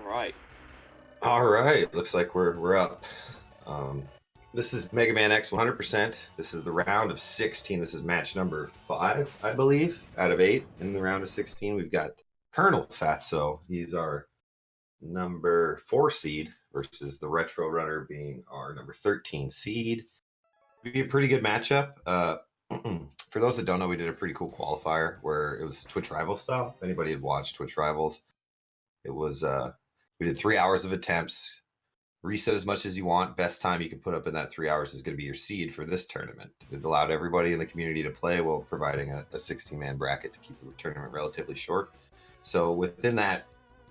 Right. All right, looks like we're up. Um, this is Mega Man X 100%. This is the round of 16. This is match number 5, I believe, out of 8 in the round of 16. We've got ColonelFatso. He's our number 4 seed versus the Retro Runner being our number 13 seed. It'd be a pretty good matchup. For those that don't know, we did a pretty cool qualifier where it was Twitch Rivals style. If anybody had watched Twitch Rivals, it was we did 3 hours of attempts. Reset as much as you want. Best time you can put up in that 3 hours is going to be your seed for this tournament. It allowed everybody in the community to play while providing a 16-man bracket to keep the tournament relatively short. So within that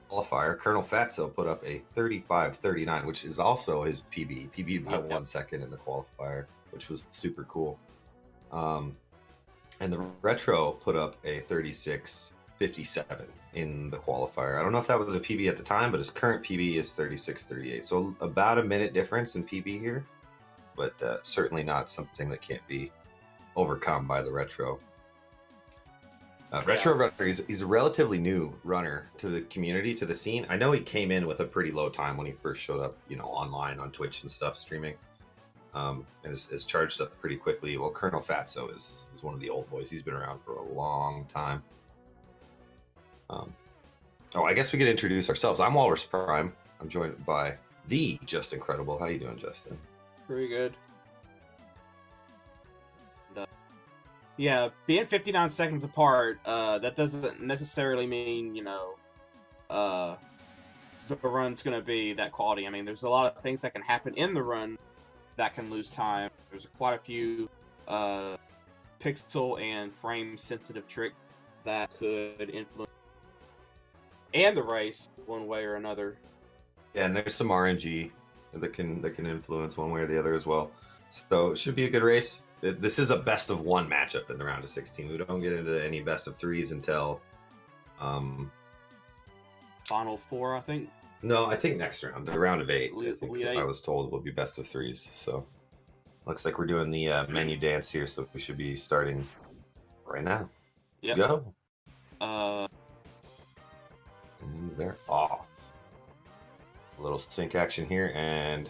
qualifier, ColonelFatso put up a 35-39, which is also his PB. PB by 1 second in the qualifier, which was super cool. And the Retro put up a 36-57 in the qualifier. I don't know if that was a PB at the time, but his current PB is 36-38. So about a minute difference in PB here, but certainly not something that can't be overcome by the Retro. Retro Runner, he's a relatively new runner to the community, to the scene. I know he came in with a pretty low time when he first showed up, online on Twitch and stuff, streaming. And is charged up pretty quickly. Well, ColonelFatso is one of the old boys. He's been around for a long time. I guess we could introduce ourselves. I'm Walrus Prime. I'm joined by the Just Incredible. How you doing, Justin? Pretty good. Yeah, being 59 seconds apart, that doesn't necessarily mean, the run's going to be that quality. I mean, there's a lot of things that can happen in the run that can lose time. There's quite a few pixel and frame sensitive tricks that could influence and the race one way or another. Yeah, and there's some RNG that can influence one way or the other as well. So it should be a good race. This is a best of 1 matchup in the round of 16. We don't get into any best of 3s until Final 4, I think. No, I think next round, the round of 8. I was told will be best of 3s. So looks like we're doing the menu dance here, so we should be starting right now. Let's go. And they're off. A little sync action here, and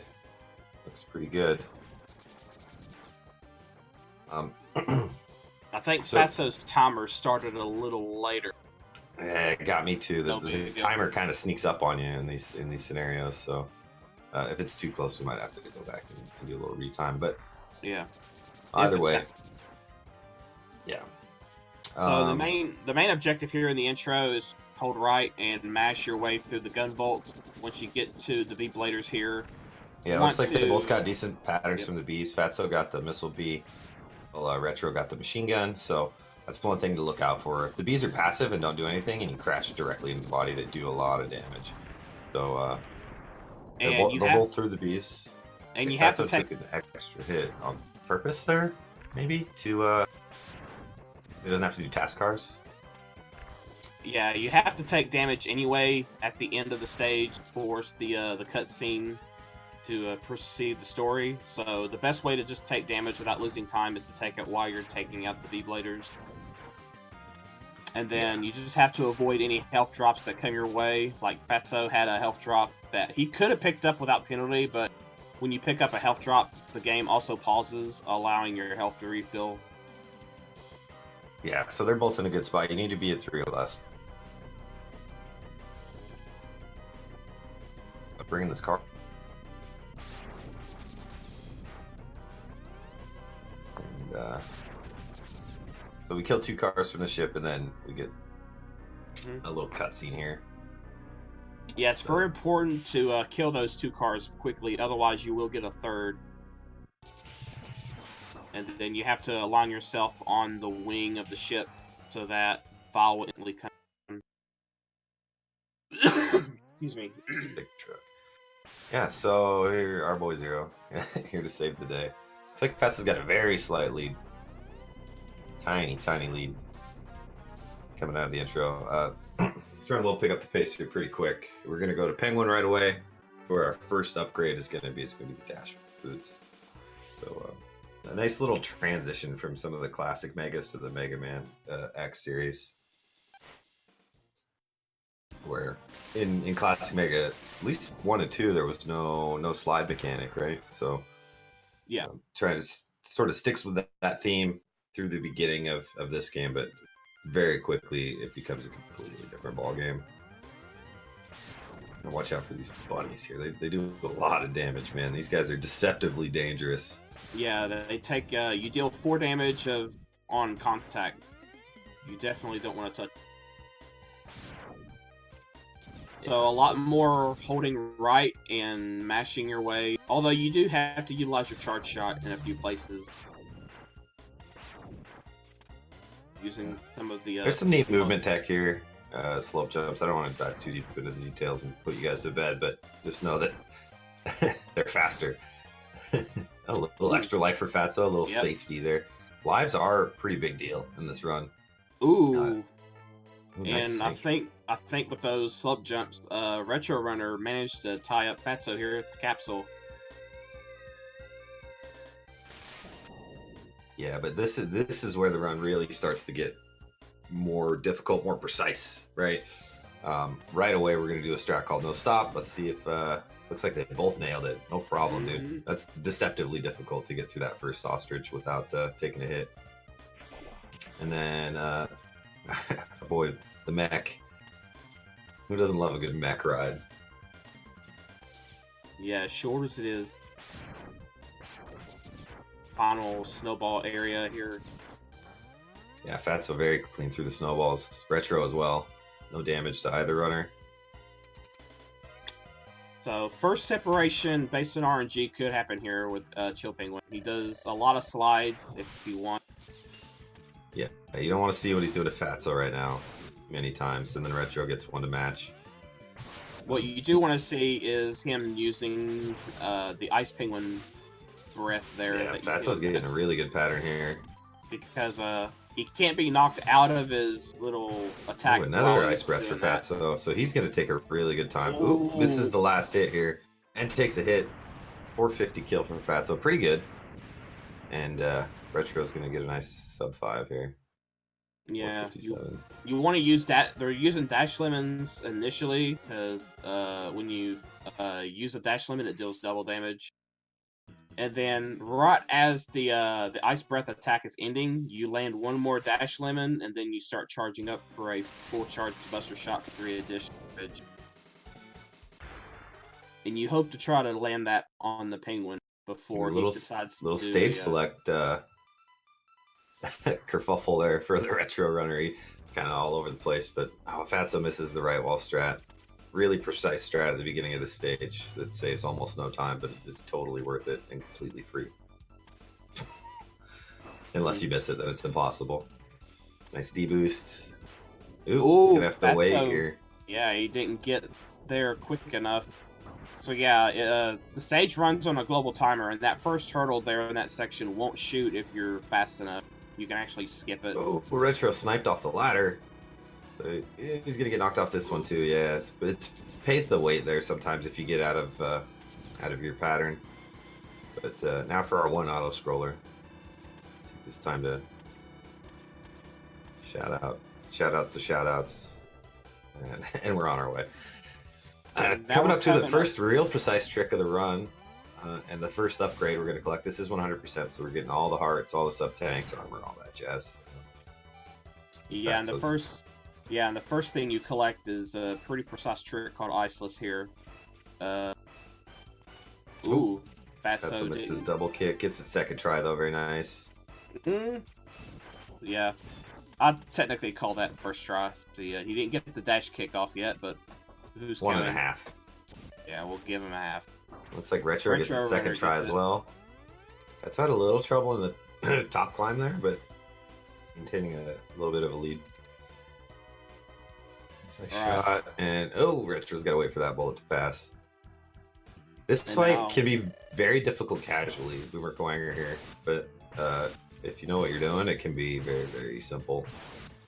looks pretty good. I think Fatso's timer started a little later. Yeah, it got me too. The timer kind of sneaks up on you in these scenarios. So if it's too close, we might have to go back and do a little retime. But yeah, either way, yeah. So the main objective here in the intro is hold right and mash your way through the gun vaults. Once you get to the V-bladers here, yeah, it looks like they both got decent patterns from the Bs. Fatso got the missile B, while Retro got the machine gun. So that's one thing to look out for. If the Bs are passive and don't do anything, and you crash directly into the body, they do a lot of damage. So they'll roll through the Bs. And you have to take an extra hit on purpose there, maybe to. It doesn't have to do task cars. Yeah, you have to take damage anyway at the end of the stage to force the cutscene to proceed the story. So the best way to just take damage without losing time is to take it while you're taking out the V-bladers. And then you just have to avoid any health drops that come your way. Like Fatso had a health drop that he could have picked up without penalty, but when you pick up a health drop, the game also pauses, allowing your health to refill. Yeah, so they're both in a good spot. You need to be at 3 or less. I'm bringing this car. And so we kill 2 cars from the ship, and then we get a little cutscene here. Yeah, it's very important to kill those 2 cars quickly, otherwise you will get a third. And then you have to align yourself on the wing of the ship so that file will instantly come. Excuse me. Big truck. Yeah, so here, our boy Zero, here to save the day. Looks like Fatso's got a very slight lead. Tiny lead coming out of the intro. This run will pick up the pace here pretty quick. We're going to go to Penguin right away, where our first upgrade is going to be. It's going to be the Dash boots. So a nice little transition from some of the classic Megas to the Mega Man X series. Where in Classic Mega, at least 1 and 2, there was no slide mechanic, right? So Yeah. Trying to sort of sticks with that theme through the beginning of this game, but very quickly it becomes a completely different ball game. And watch out for these bunnies here. They do a lot of damage, man. These guys are deceptively dangerous. Yeah, they take you deal 4 damage on contact. You definitely don't want to touch. So a lot more holding right and mashing your way. Although you do have to utilize your charge shot in a few places. Using some of the... There's some neat movement tech here. Slope jumps. I don't want to dive too deep into the details and put you guys to bed, but just know that they're faster. A little extra life for Fatso, a little safety there. Lives are a pretty big deal in this run. Ooh. Nice and sink. I think with those slope jumps, theretrorunner managed to tie up Fatso here at the capsule. Yeah, but this is where the run really starts to get more difficult, more precise, right? Right away, we're going to do a strat called no stop. Let's see if looks like they both nailed it. No problem, dude. That's deceptively difficult to get through that first ostrich without taking a hit. And then, boy, the mech. Who doesn't love a good mech ride? Yeah, short as it is. Final snowball area here. Yeah, Fatso very clean through the snowballs. Retro as well. No damage to either runner. So first separation based on RNG could happen here with Chill Penguin. He does a lot of slides if you want. Yeah, you don't want to see what he's doing to Fatso right now many times, and then Retro gets one to match. What you do want to see is him using the Ice Penguin breath there. Yeah, Fatso's getting a really good pattern here. Because he can't be knocked out of his little attack. Ooh, another ice breath for Fatso, so he's going to take a really good time. Ooh, misses the last hit here, and takes a hit. 450 kill from Fatso, pretty good. And Retro's going to get a nice sub 5 here. Yeah, you want to use that. They're using dash lemons initially because when you use a dash lemon, it deals double damage. And then, right as the ice breath attack is ending, you land one more dash lemon, and then you start charging up for a full charge buster shot for 3 additional damage. And you hope to try to land that on the penguin before he decides to do stage select kerfuffle there for the retro runner. He's kind of all over the place, but Fatso misses the right wall strat. Really precise strat at the beginning of the stage that saves almost no time, but it's totally worth it and completely free. Unless you miss it, then it's impossible. Nice D-boost. Ooh, he's gonna have to wait here. Yeah, he didn't get there quick enough. So yeah, the stage runs on a global timer, and that first hurdle there in that section won't shoot if you're fast enough. You can actually skip it. Oh, Retro sniped off the ladder. So he's gonna get knocked off this one too. Yeah, it pays the weight there sometimes if you get out of your pattern. But now for our one auto scroller. Take this time to shout outs to shout outs, and we're on our way. Coming up to the first real precise trick of the run, and the first upgrade we're going to collect. This is 100%, so we're getting all the hearts, all the sub tanks, armor, all that jazz. Yeah, and the first thing you collect is a pretty precise trick called Iceless here. Ooh, Fatso missed his double kick. Gets his second try though, very nice. Yeah, I'd technically call that first try. So yeah, he didn't get the dash kick off yet, but who's 1.5? Yeah, we'll give him a half. Looks like Retro gets his second try as well. That's had a little trouble in the top climb there, but maintaining a little bit of a lead. Nice shot, and Retro's got to wait for that bullet to pass. This fight can be very difficult casually, Boomer Quanger here, but if you know what you're doing, it can be very, very simple.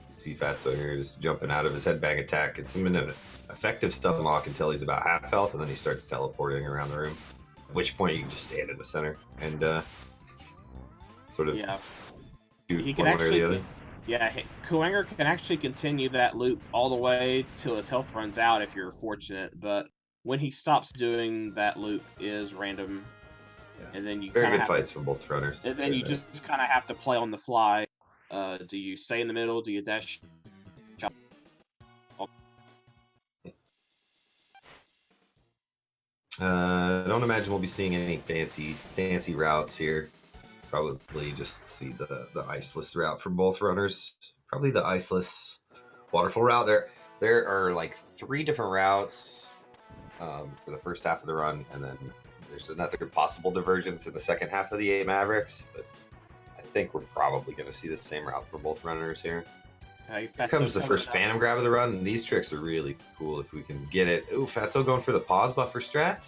You see Fatso here just jumping out of his headbang attack. It's him in an effective stun lock until he's about half health, and then he starts teleporting around the room. At which point you can just stand in the center and sort of shoot one way or the other. Yeah, Kuwanger can actually continue that loop all the way till his health runs out if you're fortunate, but when he stops doing that loop is random, Yeah. and then you Very kind of good have fights from both runners. and then Very you nice. just kind of have to play on the fly. Do you stay in the middle? Do you dash? I don't imagine we'll be seeing any fancy routes here. Probably just see the iceless route from both runners. Probably the iceless waterfall route. There are like 3 different routes for the first half of the run, and then there's another possible divergence in the second half of the A Mavericks. But I think we're probably going to see the same route for both runners here. Here comes the first Phantom grab of the run, and these tricks are really cool if we can get it. Ooh, Fatso going for the pause buffer strat,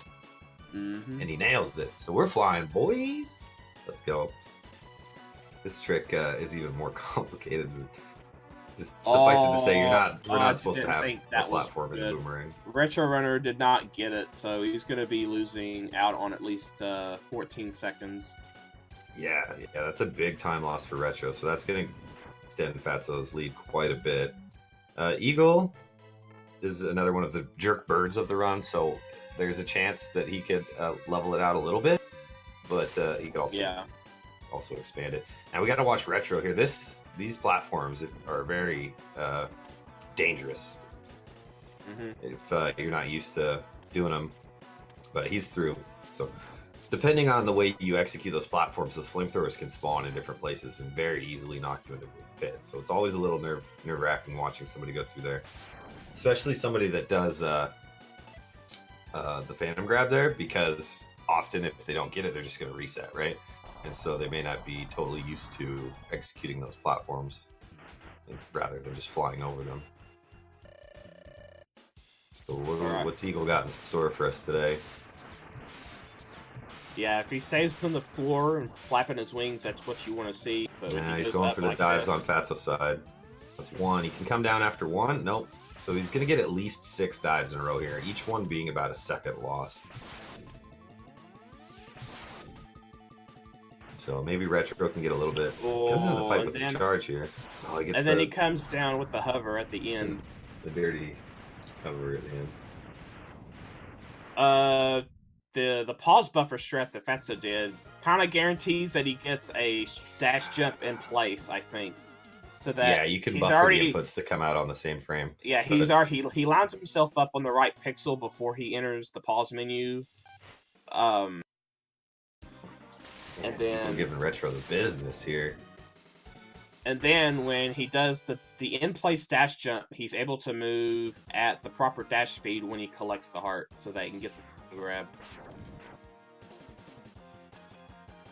and he nails it. So we're flying, boys. Let's go. This trick is even more complicated. Just suffice it to say, we're not supposed to have a platform in the boomerang. Retrorunner did not get it, so he's going to be losing out on at least 14 seconds. Yeah, that's a big time loss for Retro, so that's going to extend Fatso's lead quite a bit. Eagle is another one of the jerk birds of the run, so there's a chance that he could level it out a little bit, but he could also expand it. Now we got to watch Retro here. These platforms are very dangerous if you're not used to doing them, but he's through. So depending on the way you execute those platforms, those flamethrowers can spawn in different places and very easily knock you into a pit. So it's always a little nerve-wracking watching somebody go through there, especially somebody that does the Phantom grab there, because often if they don't get it, they're just going to reset, right? And so they may not be totally used to executing those platforms rather than just flying over them. So what's Eagle got in store for us today? Yeah, if he stays on the floor and flapping his wings, that's what you want to see. But he's going for the dives on Fatso's side. That's 1. He can come down after 1. Nope. So he's going to get at least 6 dives in a row here, each one being about a second lost. So maybe Retro can get a little bit. Comes into the fight with the charge here. Oh, he gets then he comes down with the hover at the end. The dirty hover at the end. The pause buffer strat that Fatso did kind of guarantees that he gets a dash jump in place, I think. So that you can buffer the inputs to come out on the same frame. Yeah, he lines himself up on the right pixel before he enters the pause menu. And then we're giving Retro the business here. And then when he does the in-place dash jump, he's able to move at the proper dash speed when he collects the heart, so that he can get the grab.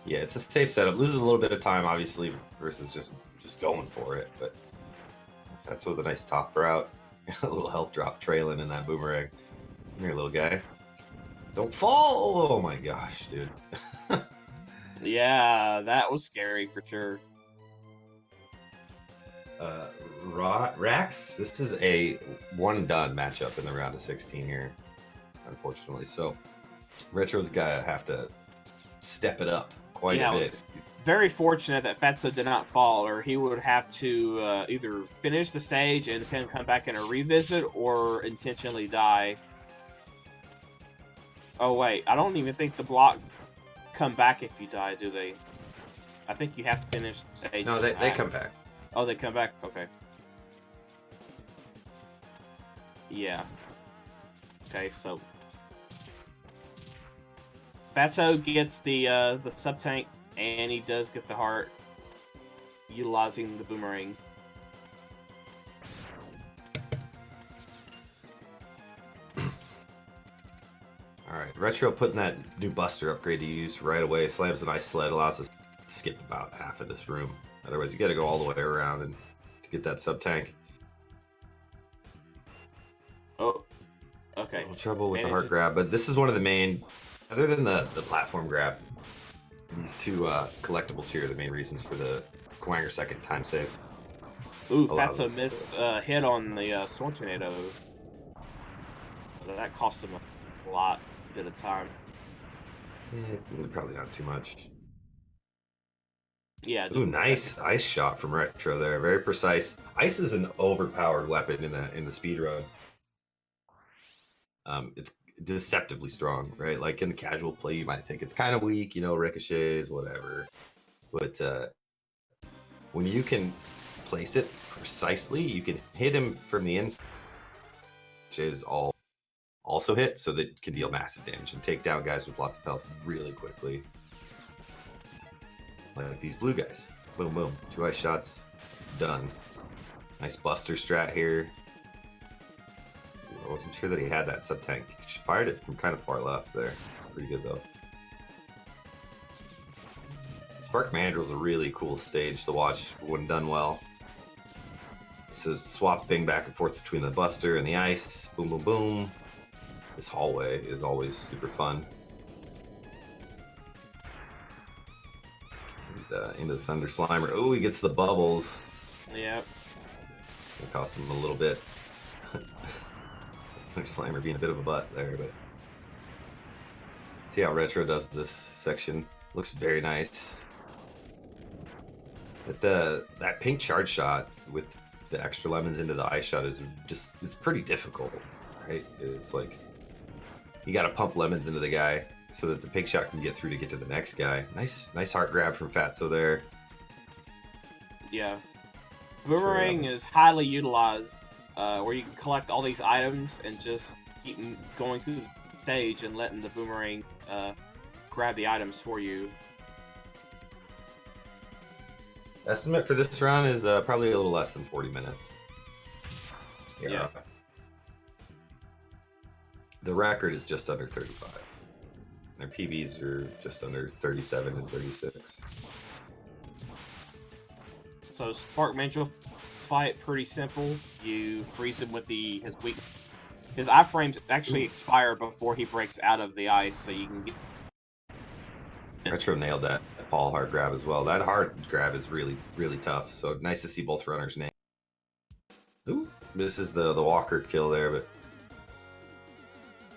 Yeah, it's a safe setup. Loses a little bit of time, obviously, versus just going for it. But that's with a nice top route. A little health drop trailing in that boomerang. Come here, little guy. Don't fall! Oh my gosh, dude. Yeah, that was scary for sure. Rax, this is a one-done matchup in the round of 16 here, unfortunately. So Retro's got to have to step it up quite a bit. He's very fortunate that Fatso did not fall, or he would have to either finish the stage and then come back in a revisit, or intentionally die. Oh wait, I don't even think the block come back if you die, do they? I think you have to finish the stage. No, they come back. Oh, they come back? Okay. Yeah. Okay, so Fatso gets the sub-tank, and he does get the heart, utilizing the boomerang. Alright, Retro putting that new buster upgrade to use right away. Slams a nice sled, allows us to skip about half of this room. Otherwise, you got to go all the way around and to get that sub-tank. Oh, okay. A little trouble with the heart grab, but this is one of the main, other than the platform grab, these 2 collectibles here are the main reasons for the Kuwanger second time save. Ooh, Fatso missed a hit on the Storm Tornado. That cost him a bit of time. Probably not too much. Yeah. Ooh, nice ice shot from Retro there. Very precise. Ice is an overpowered weapon in the speed run. It's deceptively strong, right? Like in the casual play, you might think it's kind of weak, ricochets, whatever. But when you can place it precisely, you can hit him from the inside, which is also hit, so that can deal massive damage and take down guys with lots of health really quickly. Like these blue guys. Boom, boom. 2 ice shots. Done. Nice buster strat here. I wasn't sure that he had that sub-tank. She fired it from kind of far left there. It's pretty good, though. Spark Mandrill is a really cool stage to watch when done well. This is swapping back and forth between the buster and the ice. Boom, boom, boom. This hallway is always super fun. And, into the Thunder Slimer. Oh, he gets the bubbles. Yep. It cost him a little bit. Thunder Slimer being a bit of a butt there, but see how Retro does this section. Looks very nice. But that pink charge shot with the extra lemons into the ice shot is it's pretty difficult, right? It's like you got to pump lemons into the guy so that the pink shot can get through to get to the next guy. Nice heart grab from Fatso there. Yeah. Boomerang is highly utilized, where you can collect all these items and just keep going through the stage and letting the boomerang grab the items for you. Estimate for this run is probably a little less than 40 minutes. Yeah. The record is just under 35. Their PBs are just under 37 and 36. So Spark Mandrill fight pretty simple. You freeze him with his weak. His iframes actually expire before he breaks out of the ice, so you can get. Retro nailed that Paul hard grab as well. That hard grab is really, really tough. So nice to see both runners nail. Ooh, this is the Walker kill there, but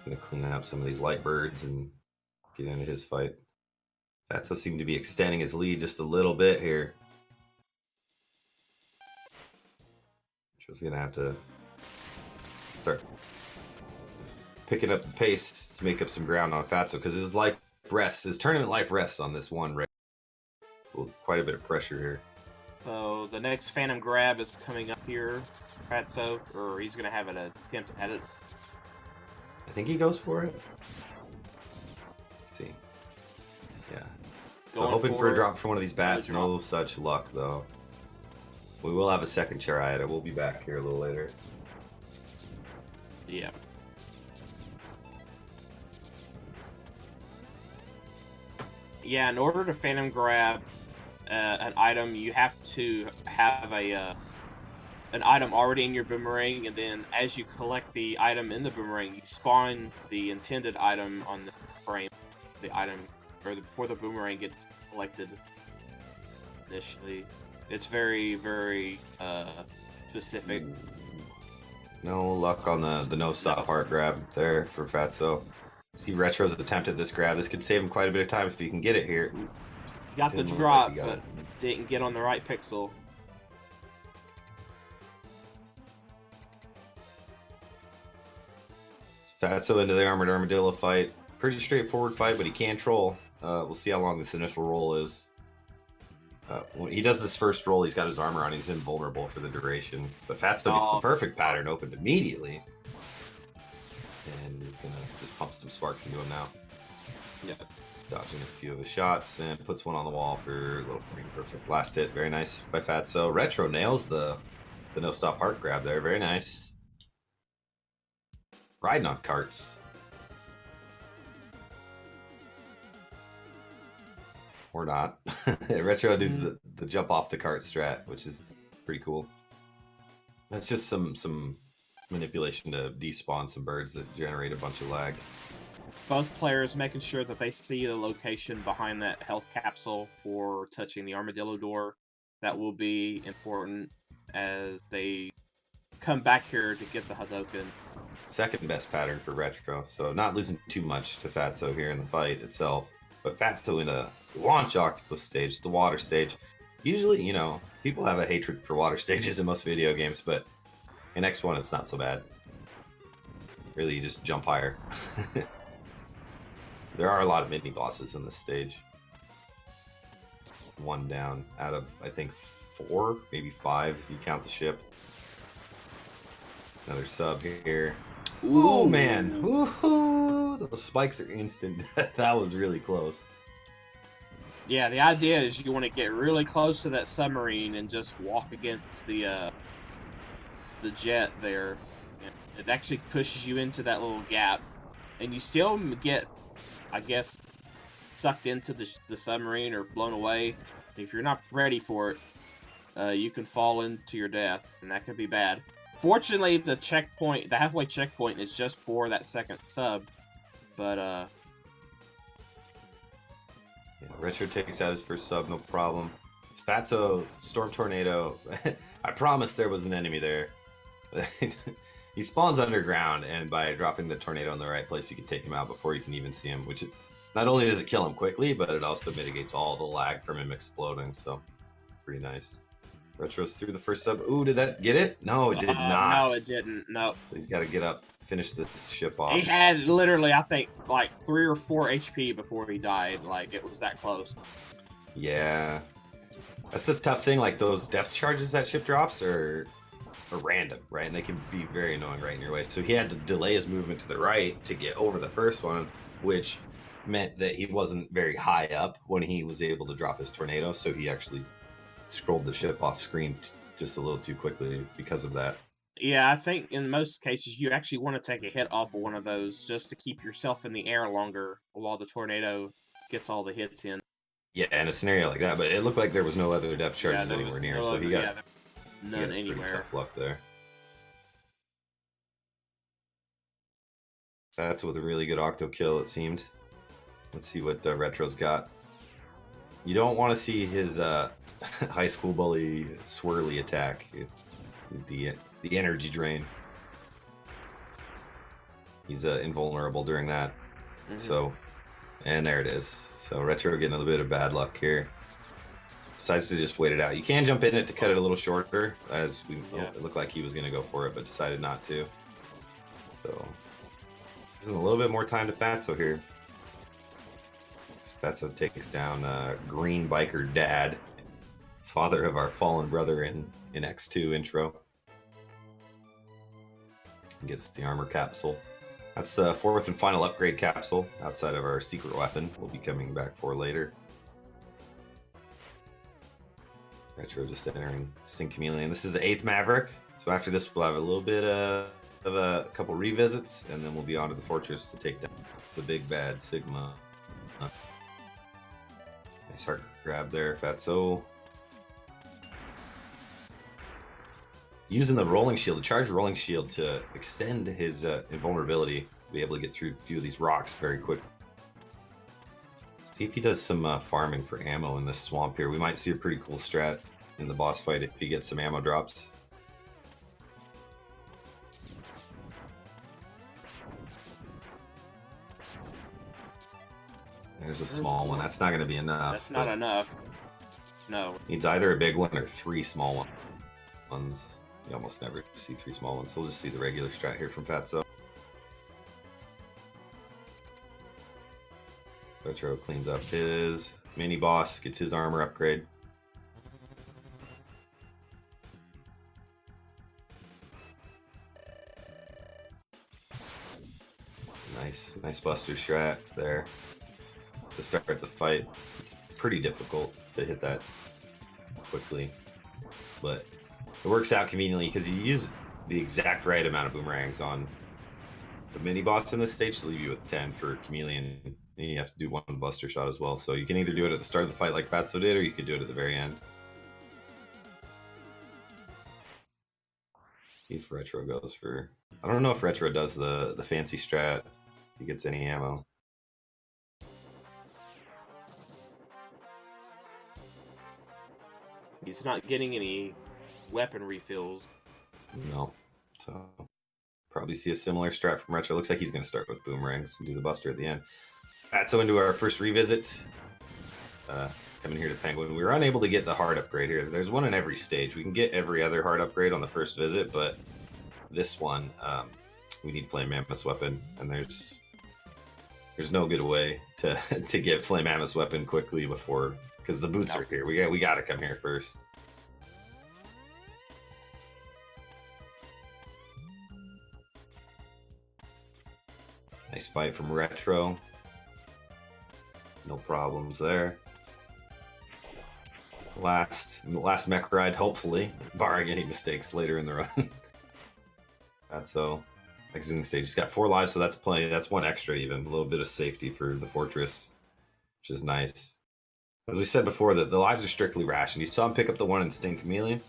gonna clean up some of these light birds and get into his fight. Fatso seemed to be extending his lead just a little bit here. Joe's gonna have to start picking up the pace to make up some ground on Fatso because his tournament life rests on this one race. Well, quite a bit of pressure here. So the next Phantom Grab is coming up here, Fatso, or he's gonna have an attempt at it. I think he goes for it. Let's see. Yeah. So hoping for a drop from one of these bats. No such luck, though. We will have a second Charada. We'll be back here a little later. Yeah. Yeah, in order to Phantom Grab an item, you have to have an item already in your boomerang, and then as you collect the item in the boomerang, you spawn the intended item on the frame. The item, or before the boomerang gets collected initially. It's very, very specific. No luck on the no-stop heart grab there for Fatso. See Retro's attempt at this grab. This could save him quite a bit of time if he can get it here. Got the drop, but didn't get on the right pixel. Fatso into the Armored Armadillo fight. Pretty straightforward fight, but he can troll. We'll see how long this initial roll is. When he does this first roll, he's got his armor on. He's invulnerable for the duration. But Fatso gets the perfect pattern opened immediately. And he's going to just pump some sparks into him now. Yeah. Dodging a few of his shots and puts one on the wall for a little frame perfect last hit. Very nice by Fatso. Retro nails the no-stop heart grab there. Very nice. Riding on carts. Or not. Retro does the jump off the cart strat, which is pretty cool. That's just some manipulation to despawn some birds that generate a bunch of lag. Both players making sure that they see the location behind that health capsule for touching the armadillo door. That will be important as they come back here to get the Hadoken. Second best pattern for Retro, so not losing too much to Fatso here in the fight itself. But Fatso in a launch octopus stage, the water stage, Usually, you know, people have a hatred for water stages in most video games, but in X1 it's not so bad. Really, you just jump higher. There are a lot of mini bosses in this stage. 1 down out of, I think, 4, maybe 5 if you count the ship. Another sub here. Ooh, man. Woohoo! Those spikes are instant. That was really close. Yeah, the idea is you want to get really close to that submarine and just walk against the jet there. And it actually pushes you into that little gap. And you still get, I guess, sucked into the submarine or blown away. If you're not ready for it, you can fall into your death, and that could be bad. Fortunately, the halfway checkpoint is just for that second sub, but yeah, Retro takes out his first sub, no problem. Fatso, Storm Tornado. I promise there was an enemy there. He spawns underground, and by dropping the tornado in the right place, you can take him out before you can even see him, which not only does it kill him quickly, but it also mitigates all the lag from him exploding, so pretty nice. Retro's through the first sub. Ooh, did that get it? No, it did not. No, it didn't. No. He's got to get up, finish this ship off. He had literally, I think, like 3 or 4 HP before he died. Like, it was that close. Yeah. That's the tough thing. Like, those depth charges that ship drops are random, right? And they can be very annoying right in your way. So he had to delay his movement to the right to get over the first one, which meant that he wasn't very high up when he was able to drop his tornado. So he actually scrolled the ship off screen just a little too quickly because of that. Yeah, I think in most cases you actually want to take a hit off of one of those just to keep yourself in the air longer while the tornado gets all the hits in. Yeah, in a scenario like that, but it looked like there was no other depth charges anywhere near, so he got none anywhere. Tough luck there. That's with a really good octo kill, it seemed. Let's see what Retro's got. You don't want to see his high school bully swirly attack, the energy drain. He's invulnerable during that. So, and there it is. So Retro getting a little bit of bad luck here. Decides to just wait it out. You can jump in it to cut it a little shorter, as it looked like he was going to go for it, but decided not to. So, gives him a little bit more time to Fatso here. Fatso takes down Green Biker Dad, father of our fallen brother in X2 intro. Gets the armor capsule. That's the 4th and final upgrade capsule outside of our secret weapon we'll be coming back for later. Retro just entering Sting Chameleon. This is the 8th Maverick, so after this we'll have a little bit of a couple revisits, and then we'll be on to the fortress to take down the big bad Sigma. Nice heart grab there, Fatso. Using the rolling shield, the charged rolling shield, to extend his invulnerability, be able to get through a few of these rocks very quickly. See if he does some farming for ammo in this swamp here. We might see a pretty cool strat in the boss fight if he gets some ammo drops. There's a small one. That's not going to be enough. That's not enough. No. Needs either a big one or 3 small ones. You almost never see 3 small ones, so we'll just see the regular strat here from Fatso. Retro cleans up his mini boss, gets his armor upgrade. Nice buster strat there to start the fight. It's pretty difficult to hit that quickly, but it works out conveniently because you use the exact right amount of boomerangs on the mini boss in this stage to leave you with 10 for Chameleon, and you have to do 1 buster shot as well. So you can either do it at the start of the fight like Fatso did, or you could do it at the very end. See if Retro goes for... I don't know if Retro does the fancy strat, if he gets any ammo. He's not getting any weapon refills. No. So probably see a similar strat from Retro. Looks like he's going to start with boomerangs and do the buster at the end. Alright, so into our first revisit. coming here to Penguin. We were unable to get the heart upgrade here. There's one in every stage. We can get every other heart upgrade on the first visit, but this one, we need Flame Mammoth's weapon, and there's no good way to to get Flame Mammoth's weapon quickly before, because the boots are here. We got to come here first. Nice fight from Retro. No problems there. Last mech ride, hopefully, barring any mistakes later in the run. Fatso, exiting stage. He's got 4 lives, so that's plenty. That's 1 extra, even a little bit of safety for the fortress, which is nice. As we said before, the lives are strictly rationed. You saw him pick up the 1 in Sting Chameleon,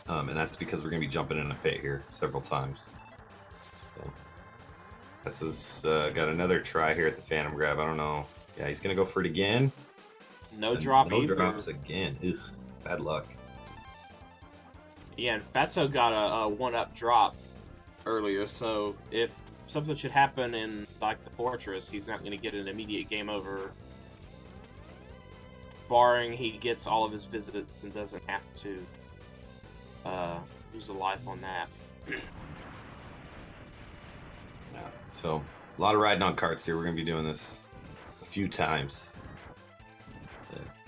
and that's because we're gonna be jumping in a pit here several times. So, Fatso's got another try here at the Phantom Grab. I don't know. Yeah, he's gonna go for it again. No drop No either. drops again. Ugh, bad luck. Yeah, and Fatso got a 1-up drop earlier, so if something should happen in like the fortress, he's not going to get an immediate game over. Barring he gets all of his visits and doesn't have to lose a life on that. Yeah, so a lot of riding on carts here. We're going to be doing this a few times.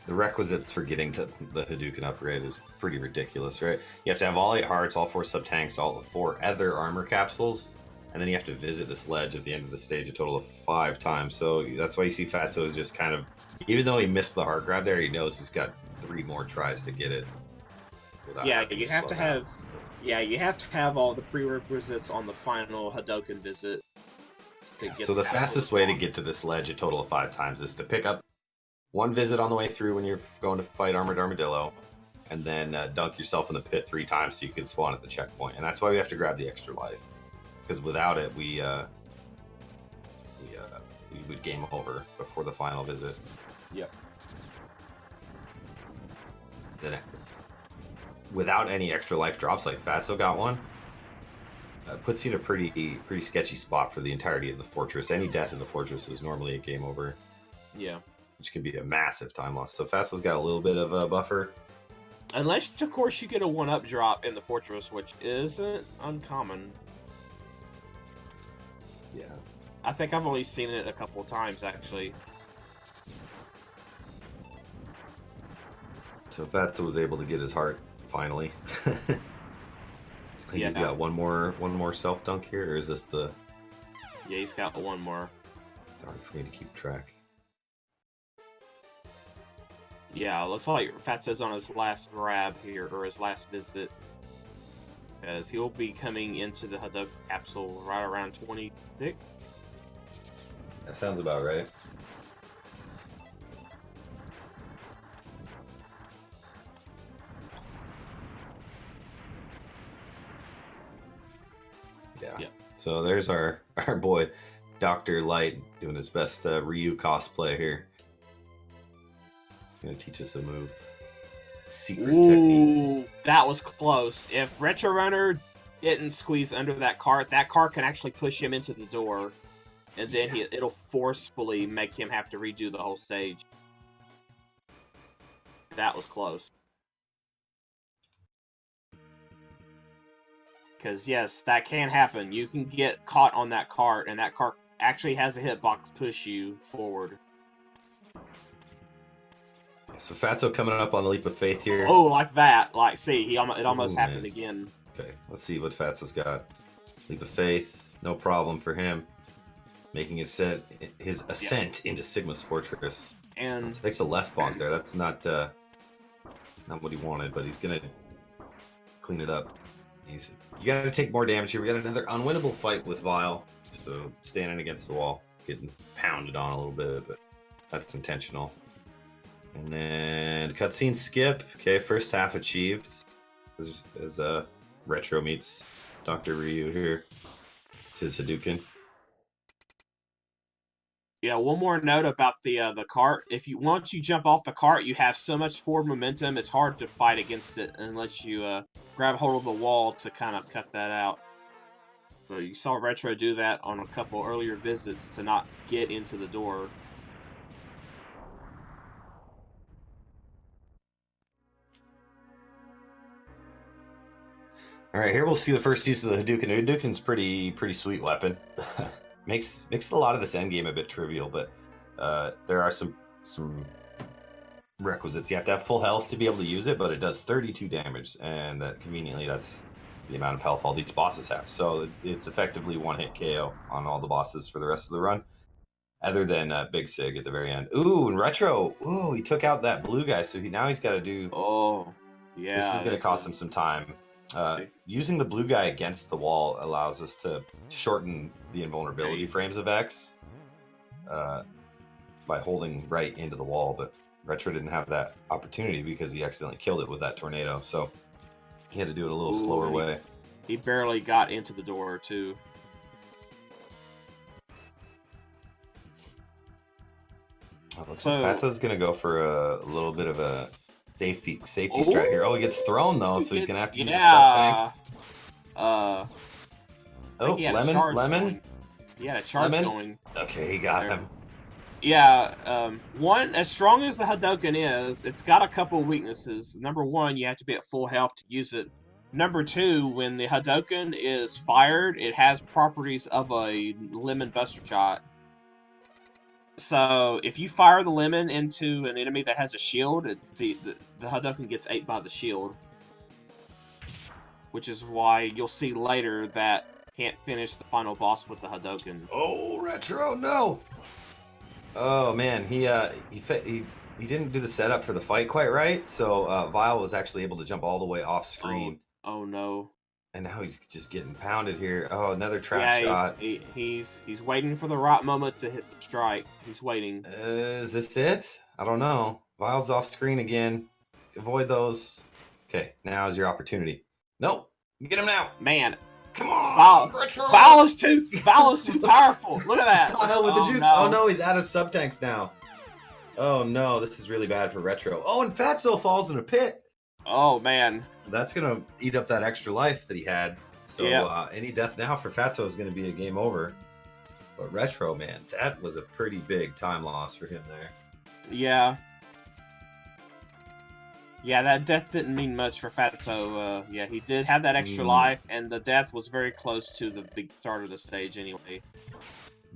The requisites for getting the Hadouken upgrade is pretty ridiculous, right? You have to have all 8 hearts, all 4 sub-tanks, all 4 other armor capsules, and then you have to visit this ledge at the end of the stage a total of 5 times. So that's why you see Fatso is just kind of, even though he missed the heart grab there, he knows he's got 3 more tries to get it. Yeah, you have to have, you have to have all the prerequisites on the final Hadouken visit. So the fastest way to get to this ledge a total of 5 times is to pick up 1 visit on the way through when you're going to fight Armored Armadillo, and then dunk yourself in the pit 3 times so you can spawn at the checkpoint. And that's why we have to grab the extra life, because without it, we would game over before the final visit. Yep. Then, without any extra life drops, like Fatso got one, puts you in a pretty sketchy spot for the entirety of the fortress. Any death in the fortress is normally a game over. Yeah. Which can be a massive time loss. So Fatso's got a little bit of a buffer. Unless, of course, you get a 1-up drop in the fortress, which isn't uncommon. Yeah. I think I've only seen it a couple of times, actually. So Fatso was able to get his heart, finally. I think he's got one more self-dunk here, or is this the... Yeah, he's got 1 more. It's hard for me to keep track. Yeah, looks like Fatso's on his last grab here, or his last visit. Because he'll be coming into the Hadouken capsule right around 26. That sounds about right. Yeah. So there's our boy, Dr. Light, doing his best Ryu cosplay here. Gonna teach us a move. Secret technique. That was close. If Retrorunner didn't squeeze under that cart can actually push him into the door, and then it'll forcefully make him have to redo the whole stage. That was close. Because yes, that can happen. You can get caught on that cart, and that cart actually has a hitbox push you forward. So Fatso coming up on the leap of faith here. Oh, like that. Like, see, it almost happened again. Okay, let's see what Fatso's got. Leap of faith, no problem for him. Making his ascent into Sigma's fortress. And takes a left bonk there. That's not what he wanted, but he's gonna clean it up. You gotta take more damage here. We got another unwinnable fight with Vile. So standing against the wall, getting pounded on a little bit, but that's intentional. And then cutscene skip. Okay, first half achieved. As Retro meets Dr. Ryu here. It's his Hadouken. Yeah, one more note about the cart. Once you jump off the cart, you have so much forward momentum, it's hard to fight against it unless you grab hold of the wall to kind of cut that out. So you saw Retro do that on a couple earlier visits to not get into the door. All right, here we'll see the first use of the Hadouken. Hadouken's pretty sweet weapon. makes a lot of this endgame a bit trivial, but there are some requisites. You have to have full health to be able to use it, but it does 32 damage, and conveniently that's the amount of health all these bosses have. So it's effectively one-hit KO on all the bosses for the rest of the run, other than Big Sig at the very end. Ooh, and Retro, ooh, he took out that blue guy, so now he's got to do... Oh, yeah. This is going to cost him some time. Using the blue guy against the wall allows us to shorten the invulnerability frames of X by holding right into the wall, but Retro didn't have that opportunity because he accidentally killed it with that tornado, so he had to do it a little slower way. He barely got into the door, too. Looks like Fatso's going to go for a little bit of a safety strat here. Oh, he gets thrown, though, so he's going to have to use a sub-tank. Lemon? Going. He had a charge going. Okay, he got him. Yeah, one, as strong as the Hadouken is, it's got a couple weaknesses. Number one, you have to be at full health to use it. Number two, when the Hadouken is fired, it has properties of a lemon buster shot. So, if you fire the lemon into an enemy that has a shield, the Hadouken gets ate by the shield. Which is why you'll see later that can't finish the final boss with the Hadouken. Oh, Retro, no! Oh man, he didn't do the setup for the fight quite right, so Vile was actually able to jump all the way off screen. Oh no! And now he's just getting pounded here. Oh, another trap shot. He's waiting for the right moment to hit the strike. He's waiting. Is this it? I don't know. Vile's off screen again. Avoid those. Okay, now's your opportunity. Nope. Get him now. Man. Come on! Vile is too powerful. Look at that. Vile with the jukes. No. Oh no, he's out of sub-tanks now. Oh no, this is really bad for Retro. Oh, and Fatso falls in a pit. Oh man. That's going to eat up that extra life that he had. So any death now for Fatso is going to be a game over. But Retro, man, that was a pretty big time loss for him there. Yeah. Yeah, that death didn't mean much for Fatso. Yeah, he did have that extra life, and the death was very close to the big start of the stage anyway.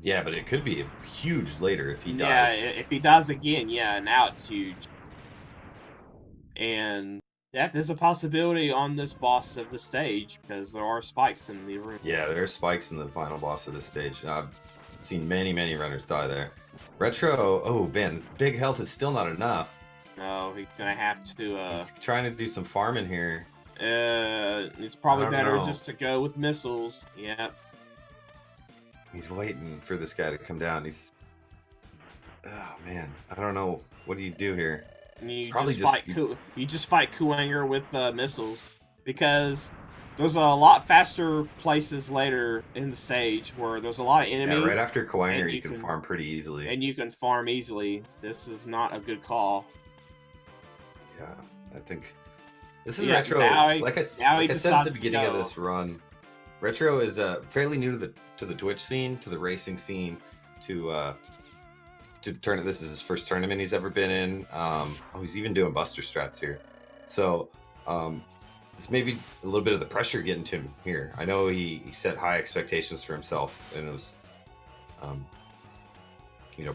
Yeah, but it could be huge later if he dies. Yeah, if he dies again, yeah, now it's huge. And death is a possibility on this boss of the stage, because there are spikes in the room. Yeah, there are spikes in the final boss of this stage. I've seen many runners die there. Retro, oh, Ben, big health is still not enough. No, he's gonna have to. He's trying to do some farming here. It's probably better just to go with missiles. Yeah. He's waiting for this guy to come down. Oh man, I don't know. What do you do here? You just fight Kuwanger with missiles, because there's a lot faster places later in the stage where there's a lot of enemies. Yeah, right after Kuwanger, you can farm pretty easily. And you can farm easily. This is not a good call. Yeah, I think this is Retro. Like I said at the beginning of this run, Retro is fairly new to the Twitch scene, to the racing scene, to tournament. This is his first tournament he's ever been in. He's even doing Buster strats here. So it's maybe a little bit of the pressure getting to him here. I know he set high expectations for himself, and it was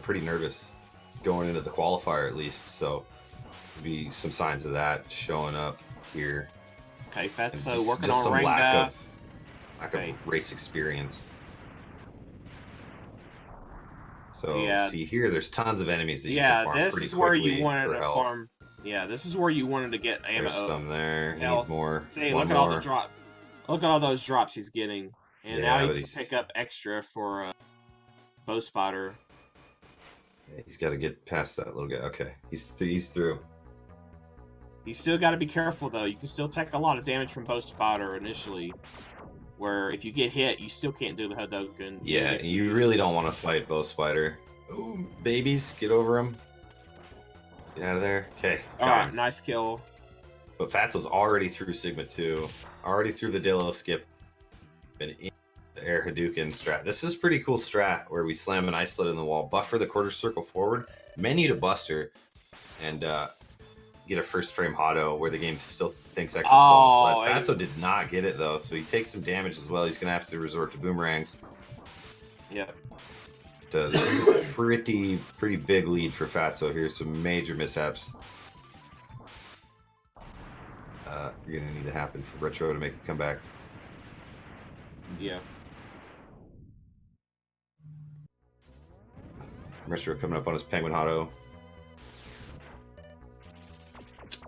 pretty nervous going into the qualifier at least. So be some signs of that showing up here. Okay, Fatso working on some lack of race experience. So see here, there's tons of enemies that you can farm pretty quickly. This is where you wanted to farm. Yeah, this is where you wanted to get ammo. There's some there. He needs more. See, look at all the drop. Look at all those drops he's getting, and now he can pick up extra for Bow Spotter. Yeah, he's got to get past that little guy. Okay, he's through. You still got to be careful though. You can still take a lot of damage from Bow Spotter initially. Where if you get hit, you still can't do the Hadouken. Yeah, you really don't want to fight Bow Spider. Ooh, babies, get over him. Get out of there. Okay, alright, nice kill. But Fatso's already through Sigma 2, already through the Dillo skip, and in the air Hadouken strat. This is pretty cool strat where we slam an isolate in the wall, buffer the quarter circle forward, menu to Buster, and get a first frame Hado where the game still thinks X is still on the sled. Fatso did not get it though, so he takes some damage as well. He's gonna have to resort to boomerangs. Yep. This is a pretty big lead for Fatso here. Some major mishaps. You're gonna need to happen for Retro to make a comeback. Yeah. Retro coming up on his Penguin Hado.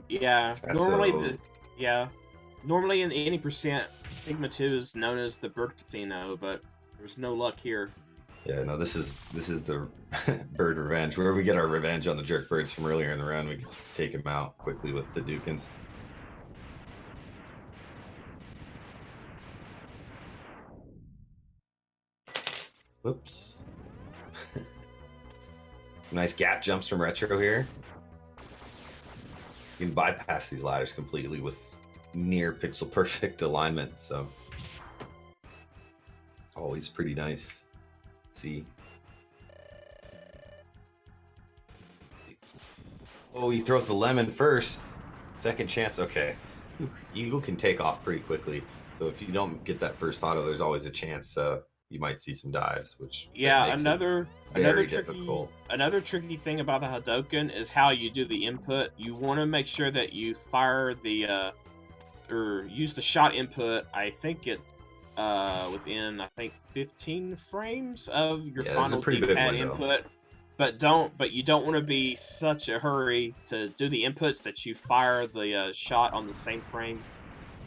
Yeah. Fatso. Normally in any percent, Figma 2 is known as the Bird Casino, but there's no luck here. Yeah, no, this is the bird revenge, where we get our revenge on the jerk birds from earlier in the round. We can take him out quickly with the Dukins. Whoops. Nice gap jumps from Retro here. You can bypass these ladders completely with near pixel perfect alignment, so always pretty nice. See. Oh, he throws the lemon first. Second chance, okay. Eagle can take off pretty quickly, so if you don't get that first auto, there's always a chance you might see some dives, which makes another difficult. Another tricky thing about the Hadoken is how you do the input. You want to make sure that you fire the or use the shot input. I think it's within 15 frames of your final D-pad input. But you don't want to be such a hurry to do the inputs that you fire the shot on the same frame.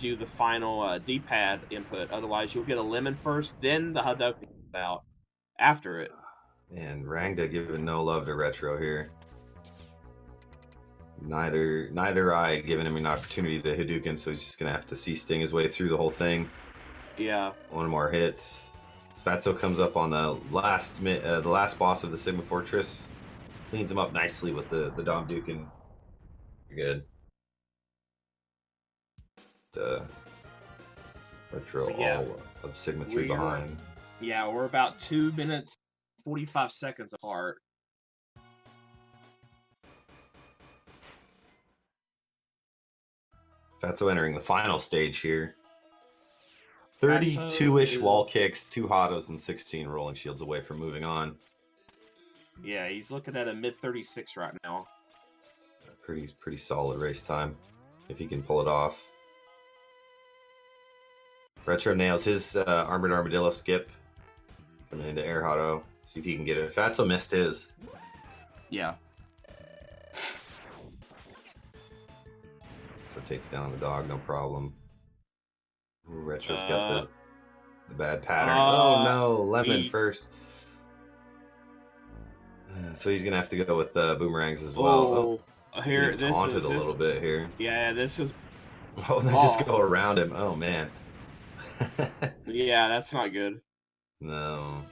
Do the final D-pad input. Otherwise, you'll get a lemon first, then the Hadoken comes out after it. And Rangda giving no love to Retro here. Neither eye giving him an opportunity to Hadouken, so he's just gonna have to C-sting his way through the whole thing. Yeah. One more hit. Fatso comes up on the last boss of the Sigma Fortress. Cleans him up nicely with the Dom Dukin. You're good. Retro all of Sigma 3 behind. Yeah, we're about 2 minutes 45 seconds apart. Fatso entering the final stage here. 32-ish wall kicks, 2 Hados, and 16 rolling shields away from moving on. Yeah, he's looking at a mid-36 right now. Pretty solid race time, if he can pull it off. Retro nails his Armored Armadillo skip. Coming into Air Hado. See if he can get it. Fatso missed his. Yeah. So takes down the dog, no problem. Ooh, Retro's got the bad pattern. Oh no, Lemon first. So he's gonna have to go with boomerangs as well. Here, this taunted a little bit here. Yeah, this is. Oh, they just go around him. Oh man. Yeah, that's not good. No.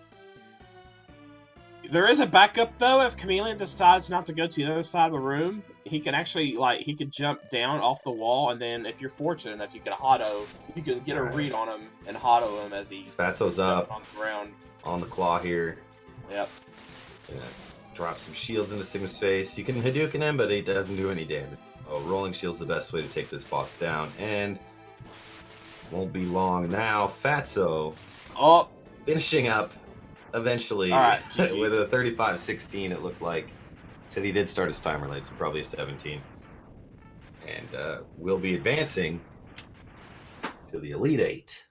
There is a backup though. If Chameleon decides not to go to the other side of the room, he can actually he could jump down off the wall, and then if you're fortunate enough, you get a Hado. You can get a read on him and Hado him as he. Fatso's up on the ground. On the claw here. Yep. Yeah. Drop some shields into Sigma's face. You can Hadouken him, but he doesn't do any damage. Oh, rolling shield's the best way to take this boss down, and won't be long now. Fatso. Oh. Finishing up. Eventually, with a 35-16, it looked like. Said he did start his timer late, so probably a 17. And we'll be advancing to the Elite 8.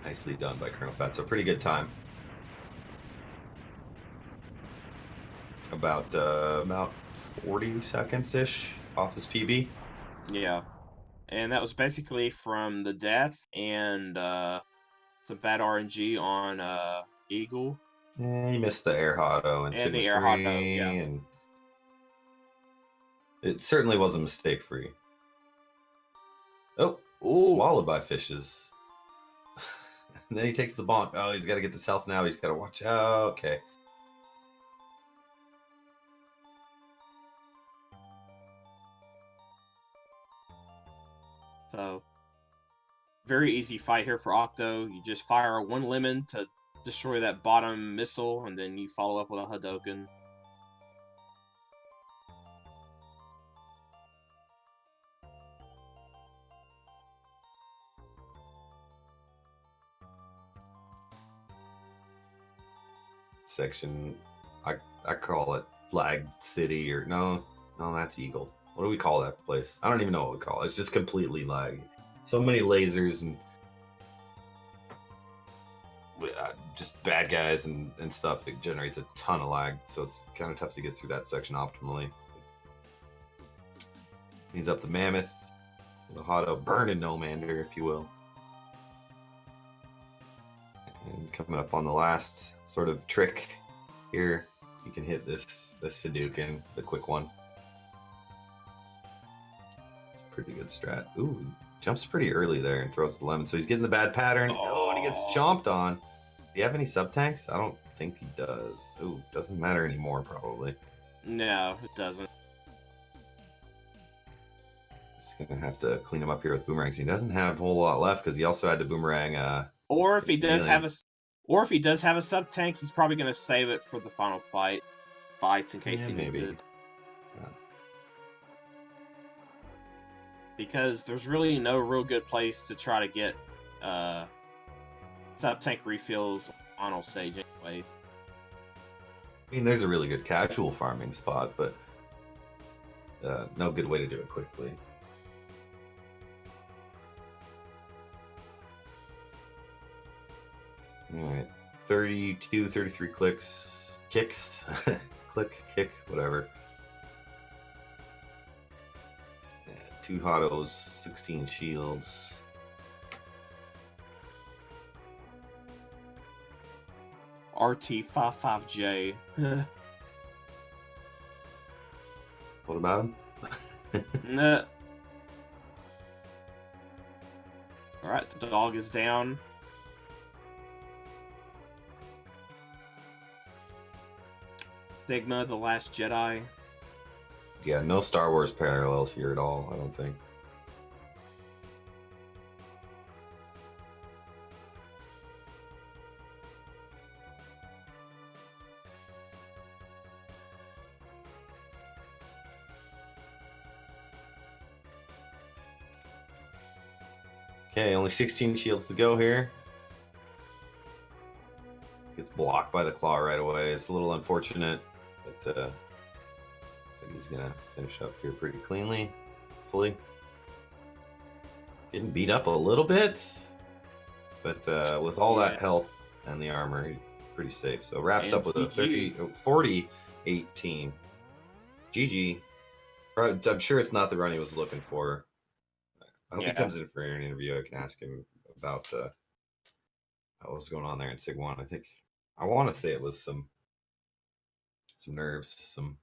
Nicely done by ColonelFatso. Pretty good time. About 40 seconds-ish off his PB. Yeah. And that was basically from the death and some bad RNG on Eagle. Yeah, he missed the Air Hado and the Air Hado, yeah. And it certainly wasn't mistake-free. Oh, swallowed by fishes. And then he takes the bonk. Oh, he's got to get this health now. He's got to watch out. Okay. So, very easy fight here for Octo. You just fire one lemon to destroy that bottom missile, and then you follow up with a Hadoken. section. I call it Flag City, or no, that's Eagle. What do we call that place? I don't even know what we call it. It's just completely laggy. So many lasers and just bad guys and stuff. It generates a ton of lag, so it's kind of tough to get through that section optimally. He's up the Mammoth, the Hotto, burning Nomander, if you will. And coming up on the last sort of trick here, you can hit this Hadouken, the quick one. It's a pretty good strat. Ooh, jumps pretty early there and throws the lemon. So he's getting the bad pattern. Oh, and he gets chomped on. Do you have any sub-tanks? I don't think he does. Ooh, doesn't matter anymore, probably. No, it doesn't. Just gonna have to clean him up here with boomerangs. He doesn't have a whole lot left because he also had to boomerang. Or if he does have a sub tank, he's probably gonna save it for the final fights in case he needs it. Yeah. Because there's really no real good place to try to get sub tank refills on Osage anyway. I mean, there's a really good casual farming spot, but no good way to do it quickly. Alright, 32, 33 kicks, click, kick, whatever. Yeah, 2 Hottos, 16 shields. RT55J. What about him? Nah. Alright, the dog is down. Sigma, the Last Jedi. Yeah, no Star Wars parallels here at all, I don't think. Okay, only 16 shields to go here. Gets blocked by the claw right away. It's a little unfortunate, but I think he's gonna finish up here pretty cleanly, hopefully. Getting beat up a little bit, but with all that health and the armor, he's pretty safe. So wraps up with a 40-18. GG. I'm sure it's not the run he was looking for. I hope he comes in for an interview. I can ask him about what was going on there in Sig 1. I want to say it was some nerves, some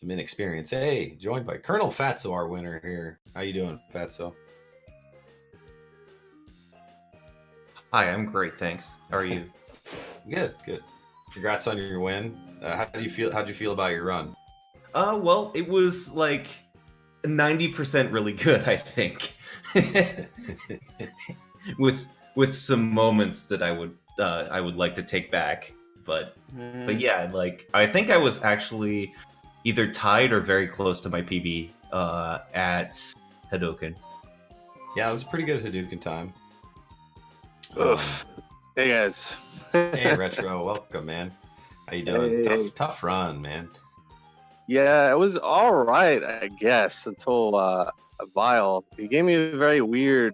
inexperience. Hey, joined by ColonelFatso, our winner here. How you doing, Fatso? Hi, I'm great, thanks. How are you? Good. Congrats on your win. How'd you feel about your run? Well, it was like 90% really good, I think. with some moments that I would like to take back, but yeah, like I think I was actually either tied or very close to my PB at Hadouken. Yeah, it was a pretty good Hadouken time. Oof. Hey guys. Hey Retro, welcome, man. How you doing? Hey. Tough run, man. Yeah, it was all right, I guess, until Vile. He gave me a very weird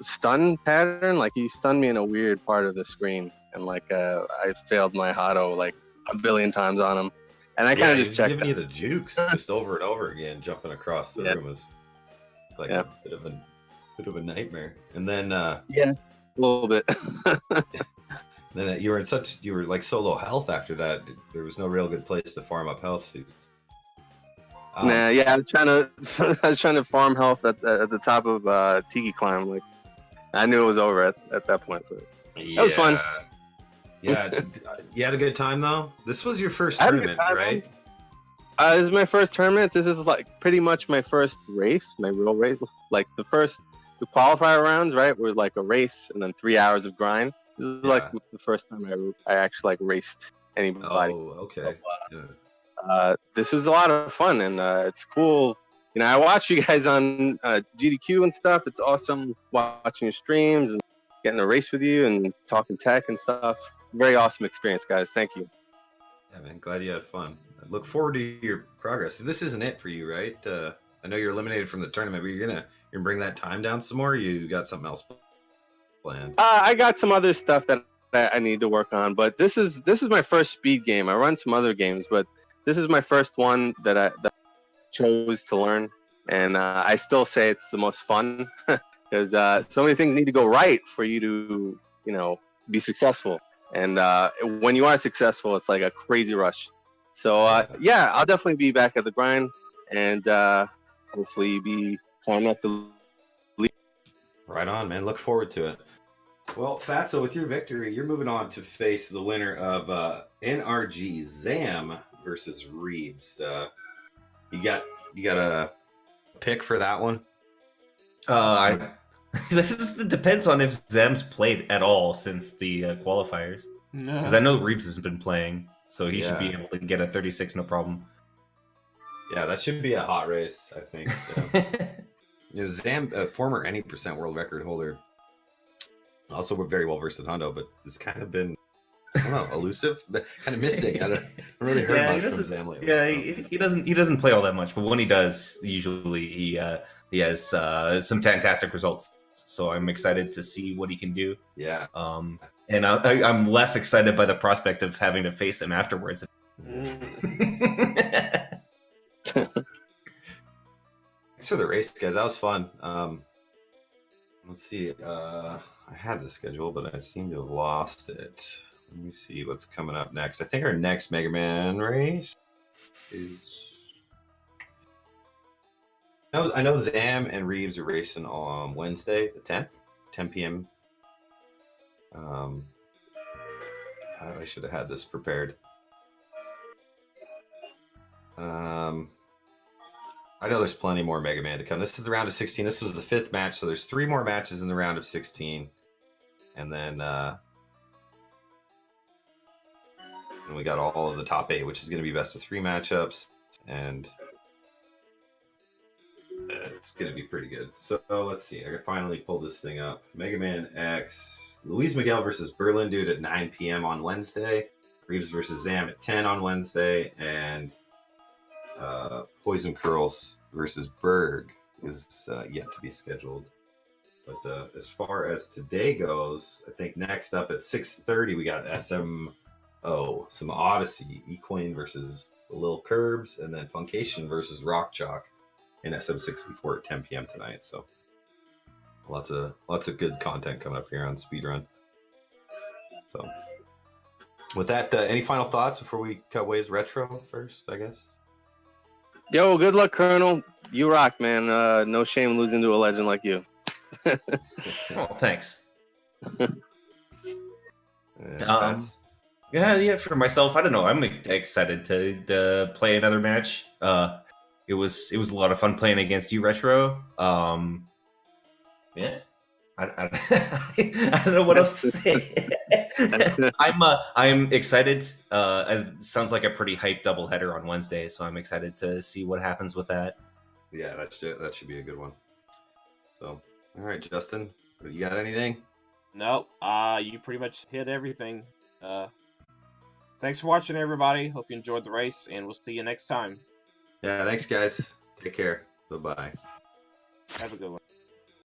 stun pattern. Like, he stunned me in a weird part of the screen, and like I failed my Hotto like a billion times on him, and I kind of just checked. Giving you the jukes just over and over again, jumping across the room was like a bit of a nightmare. And then a little bit. Then you were like so low health after that. There was no real good place to farm up health. So, I was trying to farm health at the top of Tiki Climb. Like, I knew it was over at that point, but that was fun. Yeah, you had a good time though. This was your first tournament, right? This is my first tournament. This is like pretty much my first race, my real race. Like the qualifier rounds, right, were like a race and then 3 hours of grind. This is like the first time I actually like raced anybody. Oh, okay. This was a lot of fun, and it's cool. You know, I watch you guys on GDQ and stuff. It's awesome watching your streams, and getting to race with you and talking tech and stuff. Very awesome experience, guys. Thank you. Yeah, man. Glad you had fun. I look forward to your progress. This isn't it for you, right? I know you're eliminated from the tournament, but you're gonna bring that time down some more. Or you got something else planned? I got some other stuff that I need to work on, but this is my first speed game. I run some other games, but this is my first one that I chose to learn, and I still say it's the most fun because so many things need to go right for you to be successful. And when you are successful, it's like a crazy rush. So yeah, I'll definitely be back at the grind, and hopefully be climbing up the league. Right on, man. Look forward to it. Well, Fatso, with your victory, you're moving on to face the winner of NRG Zam versus Reeves. You got a pick for that one? This depends on if Zam's played at all since the qualifiers. No. Because I know Reeves has been playing, so he should be able to get a 36 no problem. Yeah, that should be a hot race, I think. Zam, a former any percent world record holder, also very well versed in Hundo, but it's kind of been, I don't know, elusive, kind of missing. I haven't really heard much from Zam lately. Yeah, he doesn't play all that much, but when he does, usually he has some fantastic results. So I'm excited to see what he can do. Yeah. And I'm less excited by the prospect of having to face him afterwards. Thanks for the race, guys. That was fun. Let's see. I had the schedule, but I seem to have lost it. Let me see what's coming up next. I think our next Mega Man race is... I know Zam and Reeves are racing on Wednesday, the 10th, 10 p.m. I should have had this prepared. I know there's plenty more Mega Man to come. This is the round of 16. This was the 5th match, so there's 3 more matches in the round of 16. And then we got all of the top 8, which is going to be best of 3 matchups. And it's going to be pretty good. So let's see. I can finally pull this thing up. Mega Man X. Luis Miguel versus Berlin Dude at 9 p.m. on Wednesday. Reeves versus Zam at 10 on Wednesday. And Poison Curls versus Berg is yet to be scheduled. But as far as today goes, I think next up at 6:30 we got SMO, some Odyssey, Ecoin versus the Lil Curbs, and then Puncation versus Rock Chalk in SM64 at 10 p.m. tonight. So lots of good content coming up here on Speedrun. So with that, any final thoughts before we cut ways retro first, I guess? Yo, good luck, Colonel. You rock, man. No shame losing to a legend like you. Oh, thanks. Yeah, Yeah, for myself, I don't know. I'm excited to play another match. It was a lot of fun playing against you, Retro. Yeah, I don't know what else to say. I'm excited. It sounds like a pretty hyped doubleheader on Wednesday, so I'm excited to see what happens with that. Yeah, that should be a good one. So, all right, Justin, you got anything? Nope. You pretty much hit everything. Thanks for watching, everybody. Hope you enjoyed the race, and we'll see you next time. Yeah, thanks, guys. Take care. Bye-bye. Have a good one.